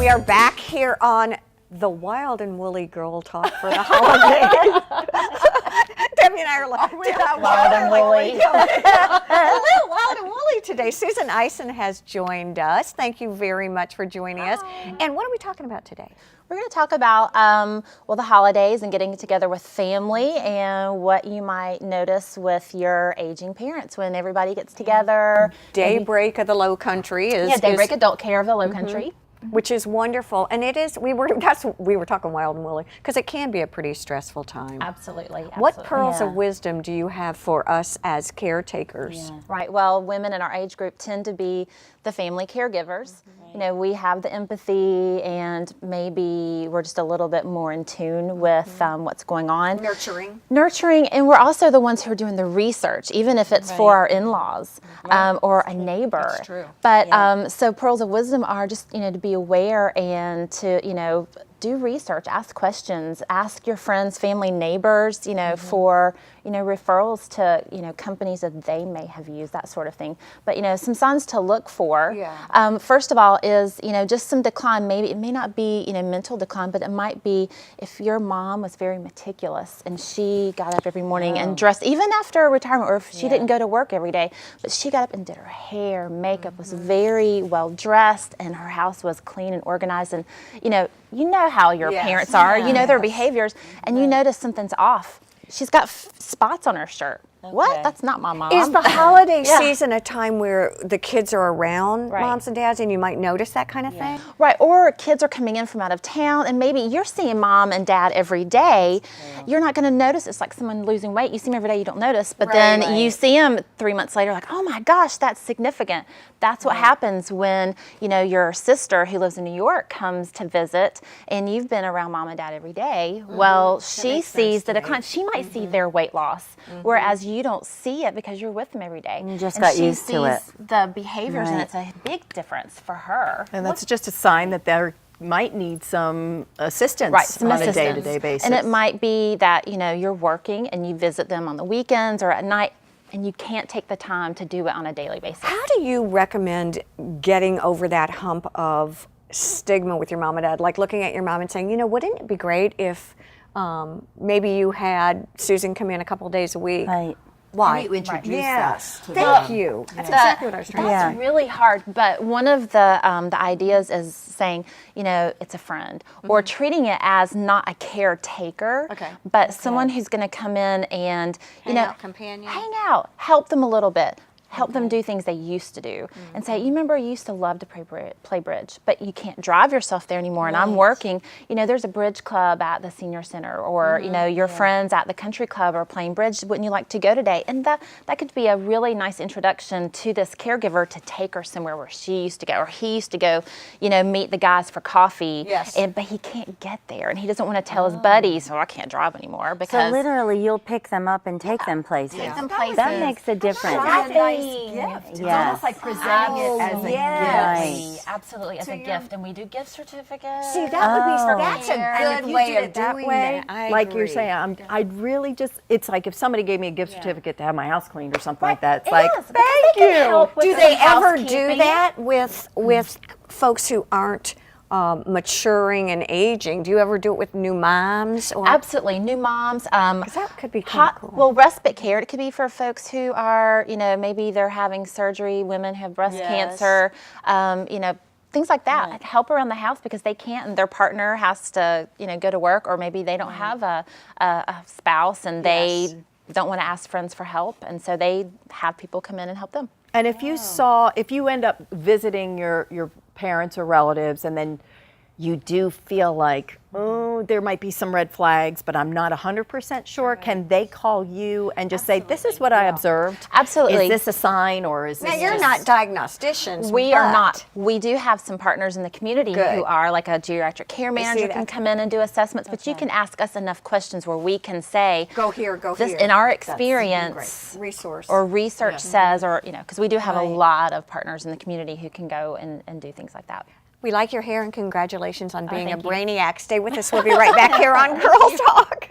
We are back here on the Wild and Woolly Girl Talk for the holidays. Debbie and I are like, Wild and Woolly. A little wild and woolly today. Susan Eison has joined us. Thank you very much for joining us. And what are we talking about today? We're going to talk about well, the holidays and getting together with family and what you might notice with your aging parents when everybody gets together. DayBreak of the Lowcountry is DayBreak Adult Care of the Lowcountry. Which is wonderful, and it is. We were talking wild and woolly because it can be a pretty stressful time. Absolutely. What pearls of wisdom do you have for us as caretakers? Right. Well, women in our age group tend to be the family caregivers. You know, we have the empathy, and maybe we're just a little bit more in tune with what's going on. Nurturing, and we're also the ones who are doing the research, even if it's for our in-laws or a neighbor. That's true. But so pearls of wisdom are just, you know, to be aware and to, you know, do research, ask questions, ask your friends, family, neighbors, you know, for, you know, referrals to, you know, companies that they may have used, that sort of thing. But, you know, some signs to look for. First of all is, you know, just some decline. Maybe it may not be, you know, mental decline, but it might be if your mom was very meticulous and she got up every morning and dressed, even after retirement, or if she didn't go to work every day, but she got up and did her hair, makeup, was very well dressed, and her house was clean and organized. And, you know how your parents are, you know their behaviors, and you notice something's off. She's got spots on her shirt. What? That's not my mom. Is the holiday season a time where the kids are around moms and dads and you might notice that kind of thing? Right, or kids are coming in from out of town and maybe you're seeing mom and dad every day. You're not going to notice. It's like someone losing weight. You see them every day, you don't notice, but then you see them 3 months later like, oh my gosh, that's significant. That's what happens when, you know, your sister who lives in New York comes to visit and you've been around mom and dad every day. Well, she sees the decline. She might see their weight loss, whereas you don't see it because you're with them every day. You just got used to it. The behaviors, and it's a big difference for her. And that's just a sign that they might need some assistance on a day-to-day basis. And it might be that, you know, you're working and you visit them on the weekends or at night, and you can't take the time to do it on a daily basis. How do you recommend getting over that hump of stigma with your mom and dad? Like looking at your mom and saying, you know, wouldn't it be great if maybe you had Susan come in a couple days a week? Right. Why? You introduce us to Thank you. That's exactly what I was trying to say. That's really hard, but one of the ideas is saying, you know, it's a friend, or treating it as not a caretaker, but someone who's going to come in and, you know, hang out, help them a little bit. Help them do things they used to do, and say, you remember you used to love to play bridge, but you can't drive yourself there anymore, and I'm working. You know, there's a bridge club at the senior center, or you know, your friends at the country club are playing bridge. Wouldn't you like to go today? And that could be a really nice introduction to this caregiver to take her somewhere where she used to go, or he used to go, you know, meet the guys for coffee. But he can't get there, and he doesn't want to tell his buddies, oh, I can't drive anymore. Because so literally, you'll pick them up and take them places. That makes a difference. Gift. It's almost like presenting it as a gift. Absolutely, as a gift. And we do gift certificates. See, that would be, that's a good way of doing that. Like you're saying, I'd really just, it's like if somebody gave me a gift certificate to have my house cleaned or something like that, it's like, thank you. Do they ever do that with folks who aren't maturing and aging? Do you ever do it with new moms? Or? Absolutely, new moms. That could be kind of cool. Well, respite care, it could be for folks who are, you know, maybe they're having surgery, women who have breast cancer, you know, things like that. Help around the house because they can't, and their partner has to, you know, go to work, or maybe they don't have a spouse and they don't want to ask friends for help, and so they have people come in and help them. And if you end up visiting your parents or relatives, and then you do feel like, oh, there might be some red flags, but I'm not 100% sure, can they call you and just say, this is what I observed? Absolutely. Is this a sign, or is this Now, you're not diagnosticians. We are not. We do have some partners in the community who are, like a geriatric care manager can come in and do assessments, but you can ask us enough questions where we can say, go here, go this, here. in our experience, resource or research says, or, you know, because we do have a lot of partners in the community who can go and do things like that. We like your hair, and congratulations on being a brainiac. Stay with us. We'll be right back here on Girl Talk.